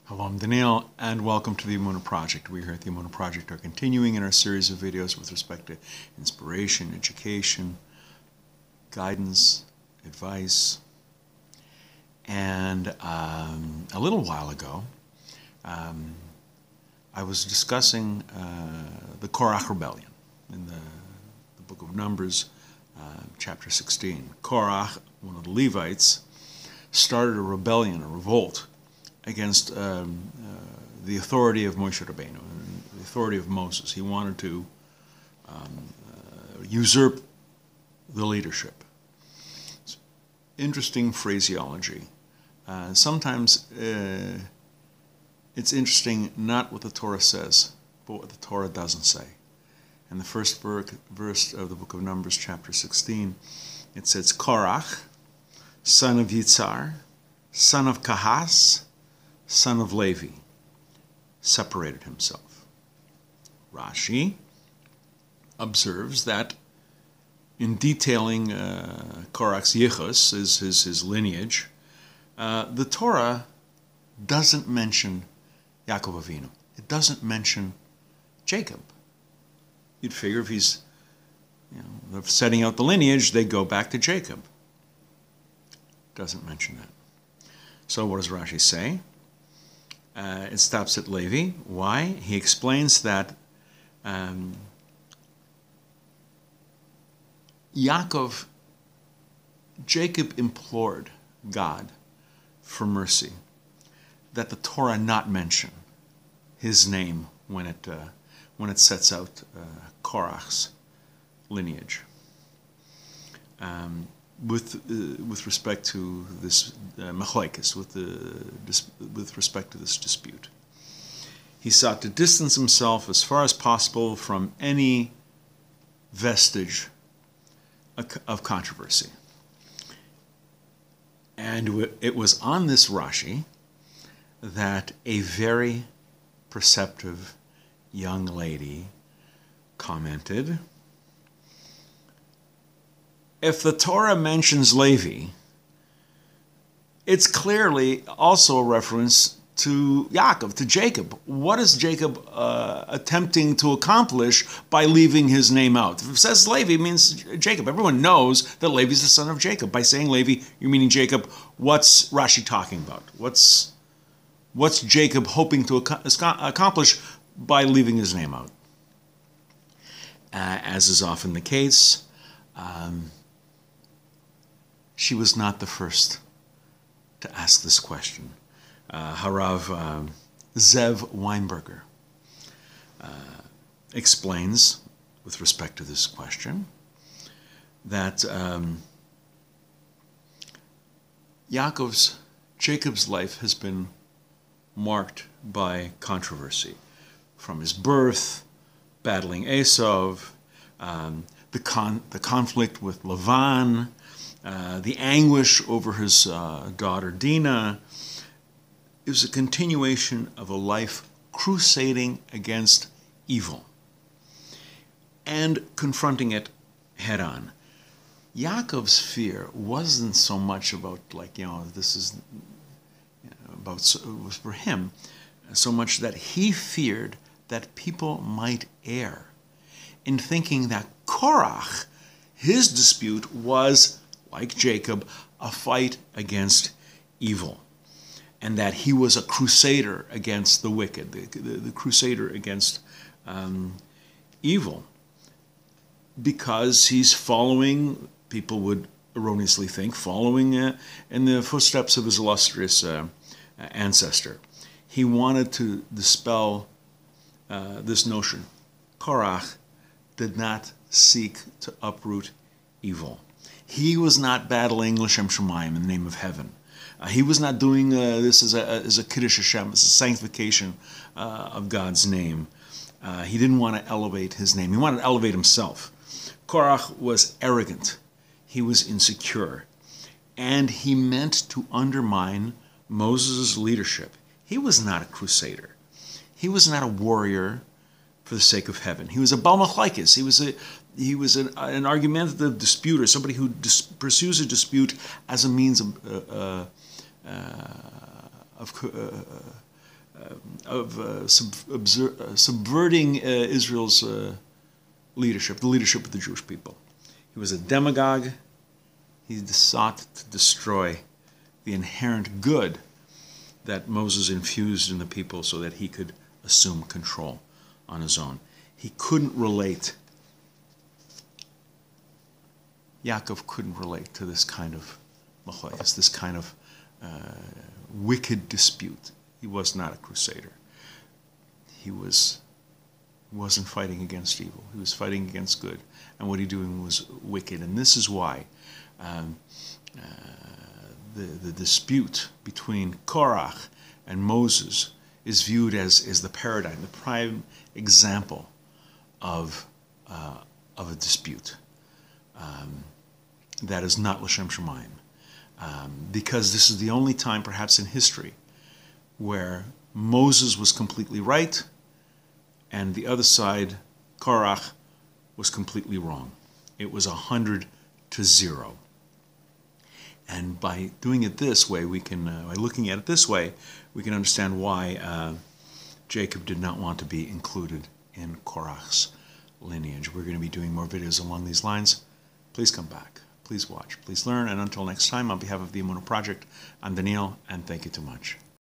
Hello, I'm Daniel, and welcome to the Emunah Project. We here at the Emunah Project are continuing in our series of videos with respect to inspiration, education, guidance, advice. And a little while ago, I was discussing the Korach rebellion in the book of Numbers, chapter 16. Korach, one of the Levites, started a rebellion, a revolt, against the authority of Moshe Rabbeinu, the authority of Moses. He wanted to usurp the leadership. It's interesting phraseology. Sometimes it's interesting not what the Torah says, but what the Torah doesn't say. In the first verse of the book of Numbers, chapter 16, it says, Korach, son of Yitzhar, son of Kahas, son of Levi, separated himself. Rashi observes that in detailing Korach's Yichus, his lineage, the Torah doesn't mention Yaakov Avinu. It doesn't mention Jacob. You'd figure if he's setting out the lineage, they go back to Jacob. Doesn't mention that. So what does Rashi say? It stops at Levi. Why? He explains that Jacob implored God for mercy, that the Torah not mention his name when it sets out Korach's lineage. With respect to this Machlokes, with respect to this dispute, he sought to distance himself as far as possible from any vestige of controversy. And it was on this Rashi that a very perceptive young lady commented, if the Torah mentions Levi, it's clearly also a reference to Yaakov, to Jacob. What is Jacob attempting to accomplish by leaving his name out? If it says Levi, it means Jacob. Everyone knows that Levi is the son of Jacob. By saying Levi, you're meaning Jacob. What's Rashi talking about? What's Jacob hoping to accomplish by leaving his name out? As is often the case, she was not the first to ask this question. Harav Zev Weinberger explains, with respect to this question, that Jacob's life has been marked by controversy. From his birth, battling Esau, the conflict with Lavan, the anguish over his daughter Dinah. It was a continuation of a life crusading against evil and confronting it head on. Yaakov's fear wasn't so much about this is it was for him, so much that he feared that people might err in thinking that Korach, his dispute was, like Jacob, a fight against evil, and that he was a crusader against the wicked, the crusader against evil, because he's following, people would erroneously think, following in the footsteps of his illustrious ancestor. He wanted to dispel this notion. Korach did not seek to uproot evil. He was not battling L'Shem Shamayim in the name of heaven. He was not doing this as a Kiddush Hashem, as a sanctification of God's name. He didn't want to elevate his name. He wanted to elevate himself. Korach was arrogant. He was insecure. And he meant to undermine Moses' leadership. He was not a crusader. He was not a warrior for the sake of heaven. He was a Baalei Tshuva. He was an argumentative disputer, somebody who pursues a dispute as a means of subverting Israel's leadership, the leadership of the Jewish people. He was a demagogue. He sought to destroy the inherent good that Moses infused in the people so that he could assume control on his own. He couldn't relate. Yaakov couldn't relate to this kind of machlokes, this kind of wicked dispute. He was not a crusader. He wasn't fighting against evil. He was fighting against good. And what he doing was wicked. And this is why the dispute between Korach and Moses is viewed as the paradigm, the prime example of a dispute that is not l'shem shamayim. Because this is the only time, perhaps in history, where Moses was completely right and the other side, Korach, was completely wrong. It was 100-0. And by doing it this way, we can, by looking at it this way, we can understand why Jacob did not want to be included in Korach's lineage. We're going to be doing more videos along these lines. Please come back. Please watch. Please learn. And until next time, on behalf of the Emunah Project, I'm Daniel, and thank you too much.